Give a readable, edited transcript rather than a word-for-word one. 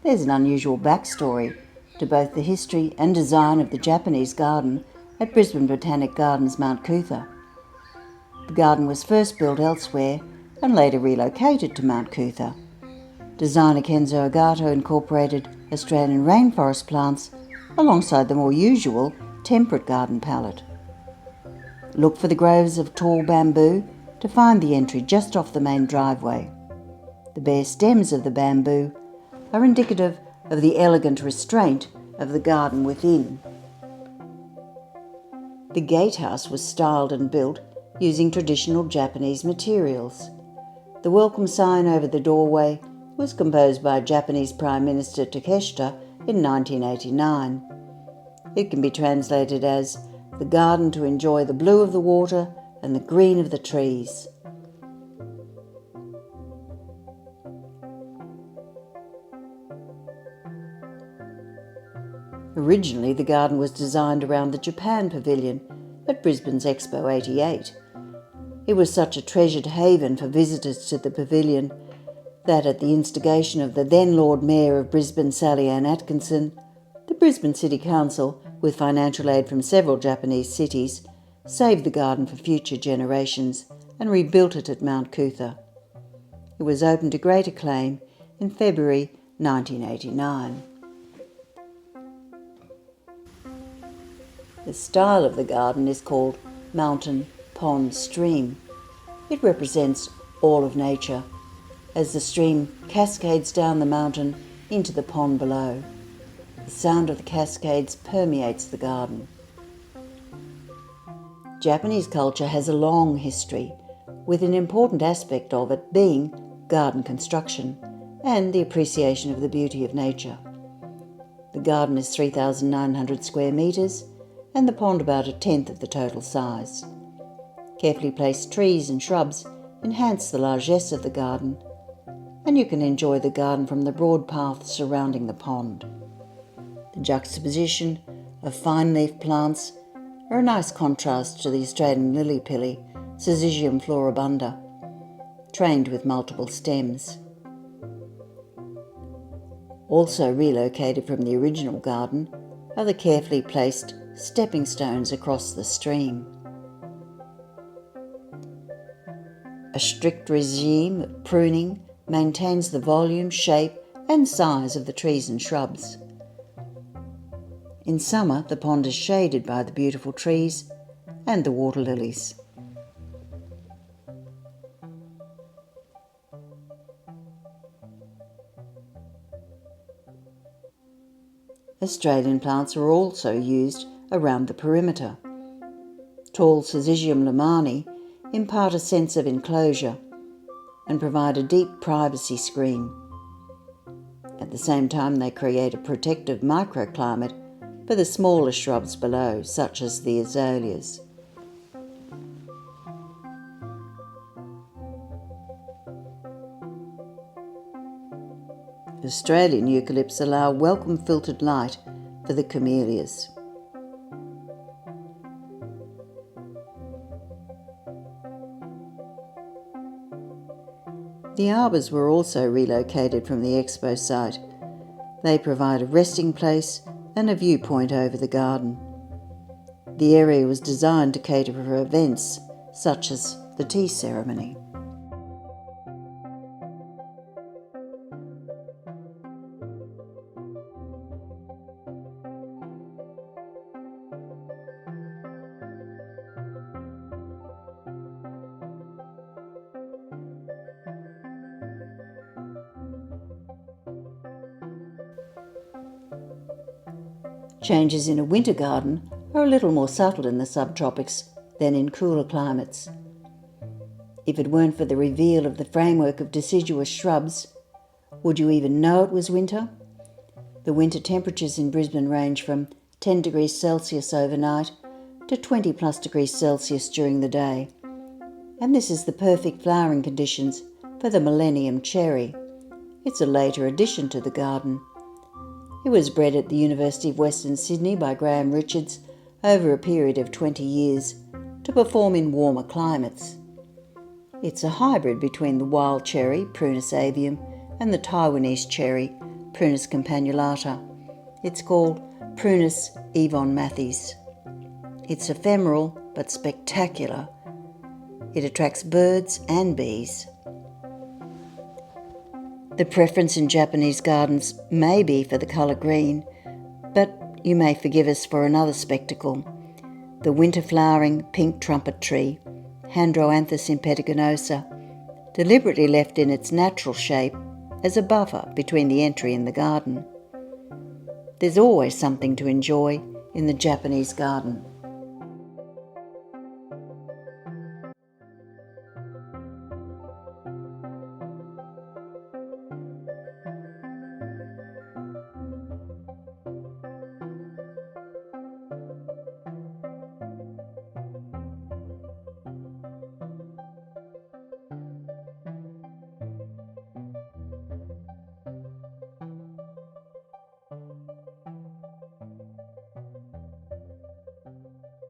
There's an unusual backstory to both the history and design of the Japanese garden at Brisbane Botanic Gardens, Mount Coot-tha. The garden was first built elsewhere and later relocated to Mount Coot-tha. Designer Kenzo Agato incorporated Australian rainforest plants alongside the more usual temperate garden palette. Look for the groves of tall bamboo to find the entry just off the main driveway. The bare stems of the bamboo are indicative of the elegant restraint of the garden within. The gatehouse was styled and built using traditional Japanese materials. The welcome sign over the doorway was composed by Japanese Prime Minister Takeshita in 1989. It can be translated as the garden to enjoy the blue of the water and the green of the trees. Originally, the garden was designed around the Japan Pavilion at Brisbane's Expo 88. It was such a treasured haven for visitors to the pavilion that, at the instigation of the then Lord Mayor of Brisbane, Sally Ann Atkinson, the Brisbane City Council, with financial aid from several Japanese cities, saved the garden for future generations and rebuilt it at Mount Coot-tha. It was opened to great acclaim in February 1989. The style of the garden is called mountain, pond, stream. It represents all of nature, as the stream cascades down the mountain into the pond below. The sound of the cascades permeates the garden. Japanese culture has a long history, with an important aspect of it being garden construction and the appreciation of the beauty of nature. The garden is 3,900 square metres and the pond about a tenth of the total size. Carefully placed trees and shrubs enhance the largesse of the garden, and you can enjoy the garden from the broad path surrounding the pond. The juxtaposition of fine-leaf plants are a nice contrast to the Australian lily-pilly, Syzygium floribunda, trained with multiple stems. Also relocated from the original garden are the carefully placed stepping stones across the stream. A strict regime of pruning maintains the volume, shape and size of the trees and shrubs. In summer, the pond is shaded by the beautiful trees and the water lilies. Australian plants are also used around the perimeter. Tall Syzygium lemani impart a sense of enclosure and provide a deep privacy screen. At the same time, they create a protective microclimate for the smaller shrubs below, such as the azaleas. Australian eucalypts allow welcome filtered light for the camellias. The arbours were also relocated from the expo site. They provide a resting place and a viewpoint over the garden. The area was designed to cater for events such as the tea ceremony. Changes in a winter garden are a little more subtle in the subtropics than in cooler climates. If it weren't for the reveal of the framework of deciduous shrubs, would you even know it was winter? The winter temperatures in Brisbane range from 10 degrees Celsius overnight to 20 plus degrees Celsius during the day. And this is the perfect flowering conditions for the Millennium Cherry. It's a later addition to the garden. It was bred at the University of Western Sydney by Graham Richards over a period of 20 years to perform in warmer climates. It's a hybrid between the wild cherry, Prunus avium, and the Taiwanese cherry, Prunus campanulata. It's called Prunus Yvonne Mattheys. It's ephemeral but spectacular. It attracts birds and bees. The preference in Japanese gardens may be for the colour green, but you may forgive us for another spectacle, the winter-flowering pink trumpet tree, Handroanthus impetaginosa, deliberately left in its natural shape as a buffer between the entry and the garden. There's always something to enjoy in the Japanese garden.